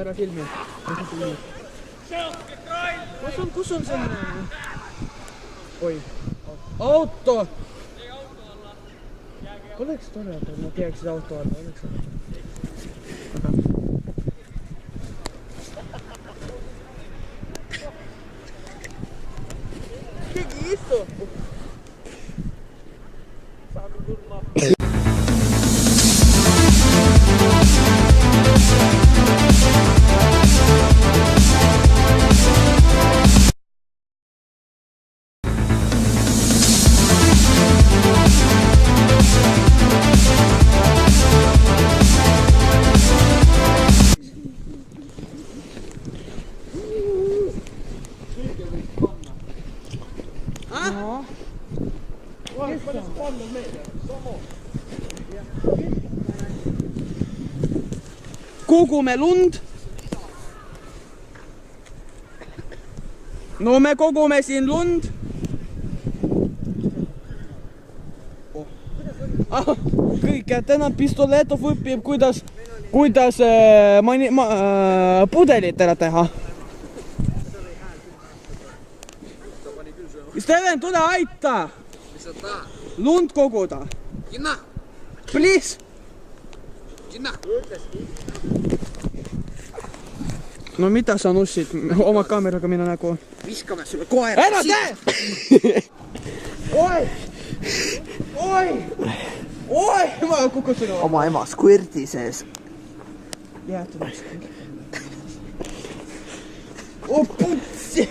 ära filmi. Kus on selline? Oi, auto! Oleks tore, et ma teeksid auto alla, oleks tore. Keegi istu! Saab kurma. Kogume lund. No me kogume siin lund. Kõik, et enam Pistoletov õpib, kuidas pudelit ära teha. Steven, tule aita! Lund koguda. Please! No mida sa nussid oma kaameraga minu nägu? Viskame sulle koera! Ära tee! Oi! Oi! Oi! Ma kukkusin oma ema skvirdi sees. Jäätud. Oh, putsi!